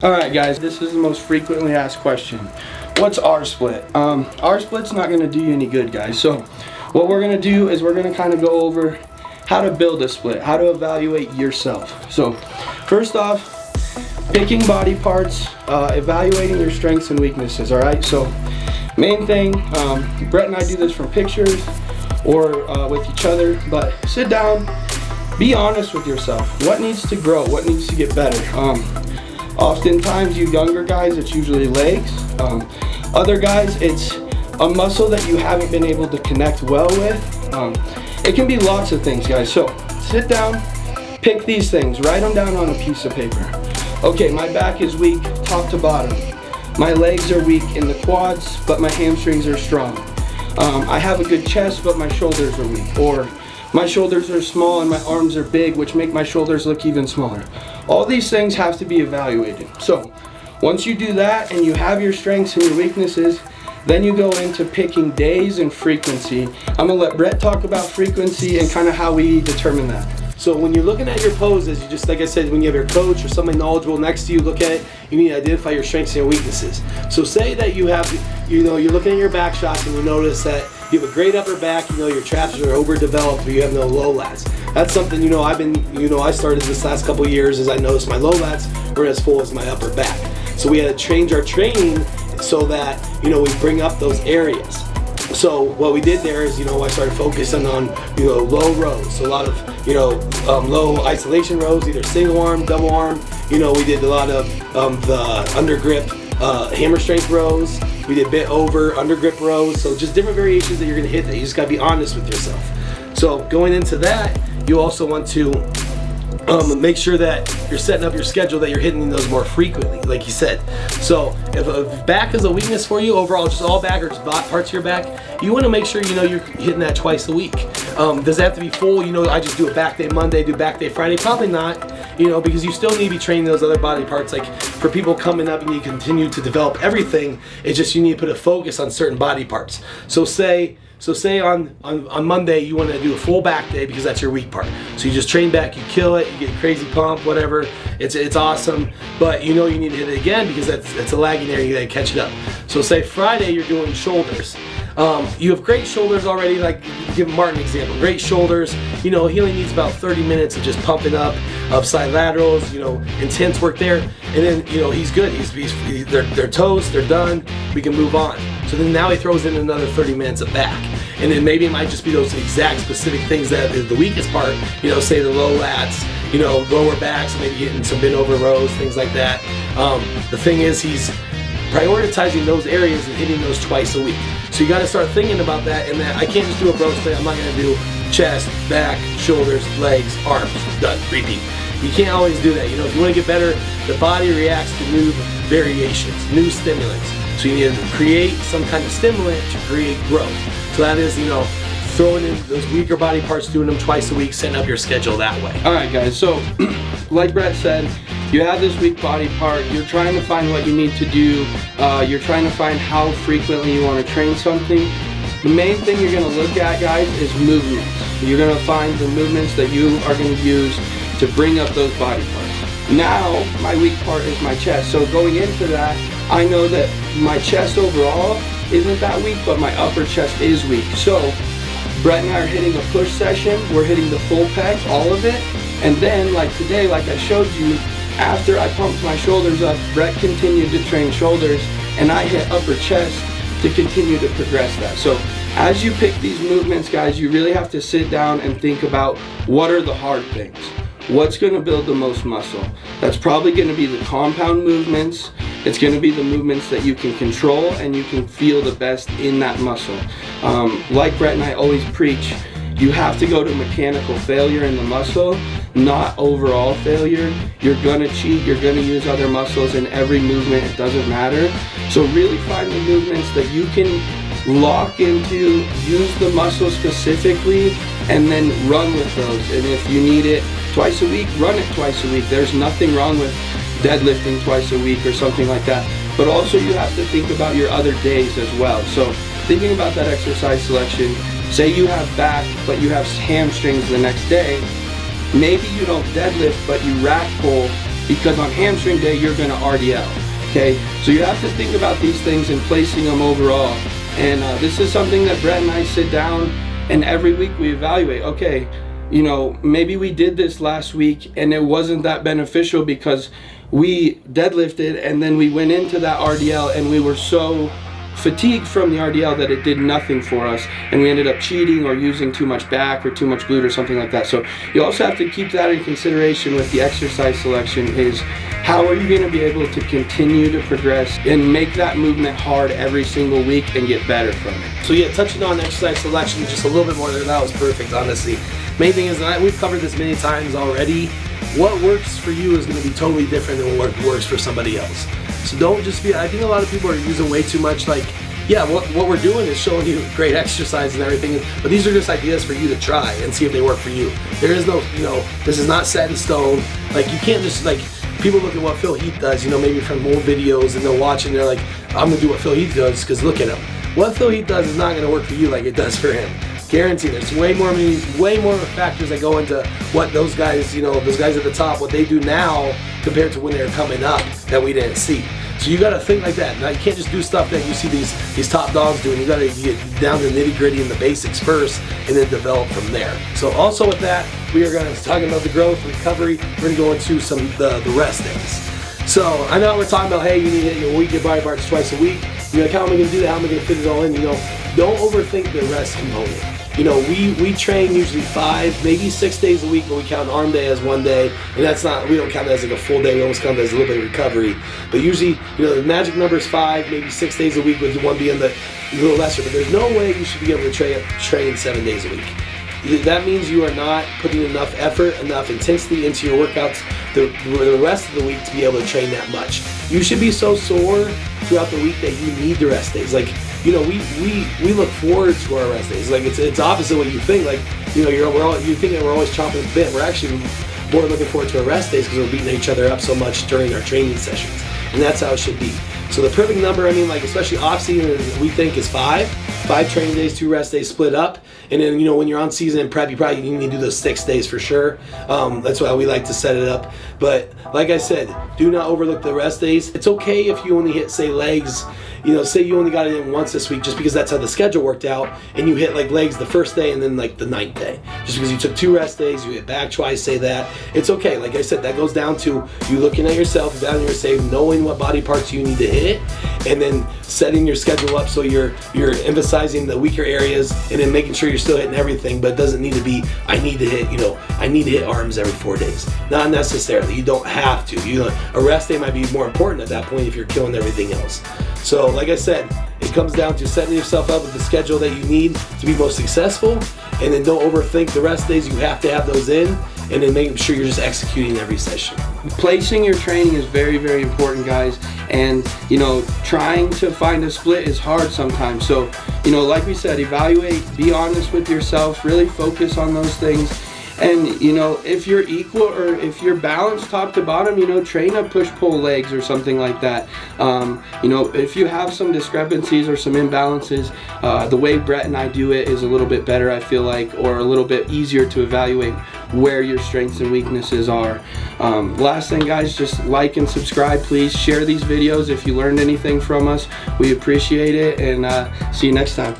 Alright guys, this is the most frequently asked question. What's R-split? R-split's not going to do you any good, guys. So what we're going to do is we're going to kind of go over how to build a split, how to evaluate yourself. So first off, picking body parts, evaluating your strengths and weaknesses, alright? So main thing, Brett and I do this from pictures or with each other, but sit down, be honest with yourself. What needs to grow? What needs to get better? Oftentimes, you younger guys, it's usually legs. Other guys, it's a muscle that you haven't been able to connect well with. It can be lots of things, guys. So sit down, pick these things, write them down on a piece of paper. Okay, my back is weak top to bottom. My legs are weak in the quads, but my hamstrings are strong. I have a good chest, but my shoulders are weak. Or my shoulders are small and my arms are big, which make my shoulders look even smaller. All these things have to be evaluated. So once you do that and you have your strengths and your weaknesses, then you go into picking days and frequency. I'm gonna let Brett talk about frequency and kind of how we determine that. So when you're looking at your poses, you just, like I said, when you have your coach or somebody knowledgeable next to you, look at it, you need to identify your strengths and your weaknesses. So say that you have, you're looking at your back shots and you notice that you have a great upper back, your traps are overdeveloped, but you have no low lats. That's something, I started this last couple of years as I noticed my low lats weren't as full as my upper back. So we had to change our training so that, we bring up those areas. So what we did there is, I started focusing on, low rows. So a lot of, low isolation rows, either single arm, double arm. We did a lot of the under grip hammer strength rows. We did bit over, under grip rows. So just different variations that you're gonna hit that you just gotta be honest with yourself. So going into that, you also want to make sure that you're setting up your schedule that you're hitting those more frequently, like you said. So if back is a weakness for you, overall, just all back or just parts of your back, you want to make sure you're hitting that twice a week. Does it have to be full? I just do a back day Monday, do back day Friday? Probably not, because you still need to be training those other body parts. Like for people coming up, you need to continue to develop everything. It's just you need to put a focus on certain body parts. So say on Monday you want to do a full back day because that's your weak part. So you just train back, you kill it, you get a crazy pump, whatever. It's awesome. But you need to hit it again because that's a lagging area, you gotta catch it up. So say Friday you're doing shoulders. You have great shoulders already, like give Martin an example. Great shoulders, he only needs about 30 minutes of just pumping up of side laterals, intense work there. And then, he's good. They're toast, they're done, we can move on. So then now he throws in another 30 minutes of back. And then maybe it might just be those exact specific things that is the weakest part, say the low lats, lower backs, maybe getting some bent over rows, things like that. The thing is he's prioritizing those areas and hitting those twice a week. So you got to start thinking about that, and that I can't just do a bro split. I'm not going to do chest, back, shoulders, legs, arms, done, repeat. You can't always do that. If you want to get better, the body reacts to new variations, new stimulants. So you need to create some kind of stimulant to create growth. So that is, throwing in those weaker body parts, doing them twice a week, setting up your schedule that way. All right, guys. So like Brett said, you have this weak body part, you're trying to find what you need to do, you're trying to find how frequently you want to train something. The main thing you're going to look at, guys, is movements. You're going to find the movements that you are going to use to bring up those body parts. Now, my weak part is my chest. So going into that, I know that my chest overall isn't that weak, but my upper chest is weak. So Brett and I are hitting a push session, we're hitting the full pecs, all of it. And then, like today, like I showed you, after I pumped my shoulders up, Brett continued to train shoulders, and I hit upper chest to continue to progress that. So as you pick these movements, guys, you really have to sit down and think about what are the hard things. What's going to build the most muscle? That's probably going to be the compound movements. It's going to be the movements that you can control and you can feel the best in that muscle. Like Brett and I always preach, you have to go to mechanical failure in the muscle, not overall failure. You're gonna cheat, you're gonna use other muscles in every movement, it doesn't matter. So really find the movements that you can lock into, use the muscle specifically, and then run with those. And if you need it twice a week, run it twice a week. There's nothing wrong with deadlifting twice a week or something like that. But also you have to think about your other days as well. So thinking about that exercise selection, say you have back, but you have hamstrings the next day, maybe you don't deadlift, but you rack pull because on hamstring day you're going to RDL. Okay, so you have to think about these things and placing them overall. And this is something that Brett and I sit down and every week we evaluate. Okay, you know, maybe we did this last week and it wasn't that beneficial because we deadlifted and then we went into that RDL and we were so fatigued from the RDL that it did nothing for us, and we ended up cheating or using too much back or too much glute or something like that. So you also have to keep that in consideration with the exercise selection, is how are you going to be able to continue to progress and make that movement hard every single week and get better from it. So yeah, touching on exercise selection just a little bit more, that was perfect, honestly. Main thing is that we've covered this many times already. What works for you is going to be totally different than what works for somebody else. So don't just be, I think a lot of people are using way too much, like, yeah, what we're doing is showing you great exercise and everything, but these are just ideas for you to try and see if they work for you. There is no, you know, this is not set in stone. Like, you can't just, like, people look at what Phil Heath does, you know, maybe from old videos, and they'll watch and they're like, I'm gonna do what Phil Heath does because look at him. What Phil Heath does is not gonna work for you like it does for him. Guarantee. There's way more factors that go into what those guys, you know, those guys at the top, what they do now compared to when they were coming up that we didn't see. So you got to think like that. Now you can't just do stuff that you see these top dogs doing. You got to get down to the nitty gritty and the basics first, and then develop from there. So also with that, we are going to talk about the growth, recovery. We're going to go into some the rest days. So I know we're talking about, hey, you need to hit your weekly body parts twice a week. You're like, how am I going to do that? How am I going to fit it all in? You know, don't overthink the rest component. You know, we train usually 5, maybe 6 days a week, but we count arm day as 1 day, and that's not, we don't count it as like a full day, we almost count it as a little bit of recovery. But usually, you know, the magic number is 5, maybe 6 days a week, with one being the little lesser, but there's no way you should be able to train 7 days a week. That means you are not putting enough effort, enough intensity into your workouts the rest of the week to be able to train that much. You should be so sore throughout the week that you need the rest days. Like, you know, we look forward to our rest days. Like, it's opposite what you think. Like, you know, you think that we're always chomping at the bit. We're actually more looking forward to our rest days because we're beating each other up so much during our training sessions, and that's how it should be. So the perfect number, I mean, like, especially off season, we think is 5 training days, 2 rest days split up. And then, you know, when you're on season and prep, you probably need to do those 6 days for sure. That's why we like to set it up. But like I said, do not overlook the rest days. It's okay if you only hit, say, legs. You know, say you only got it in once this week just because that's how the schedule worked out, and you hit like legs the first day and then like the 9th day. Just because you took 2 rest days, you hit back twice, say that. It's okay. Like I said, that goes down to you looking at yourself, down your save, knowing what body parts you need to hit, and then setting your schedule up so you're emphasizing the weaker areas and then making sure you're still hitting everything, but it doesn't need to be, I need to hit arms every 4 days. Not necessarily. You don't have to. You know, a rest day might be more important at that point if you're killing everything else. So like I said, it comes down to setting yourself up with the schedule that you need to be most successful, and then don't overthink the rest days. You have to have those in, and then making sure you're just executing every session. Placing your training is very, very important, guys. And, you know, trying to find a split is hard sometimes. So, you know, like we said, evaluate, be honest with yourself, really focus on those things. And, you know, if you're equal or if you're balanced top to bottom, you know, train up push-pull legs or something like that. You know, if you have some discrepancies or some imbalances, the way Brett and I do it is a little bit better, I feel like, or a little bit easier to evaluate where your strengths and weaknesses are. Last thing, guys, just like and subscribe, please. Share these videos if you learned anything from us. We appreciate it, and see you next time.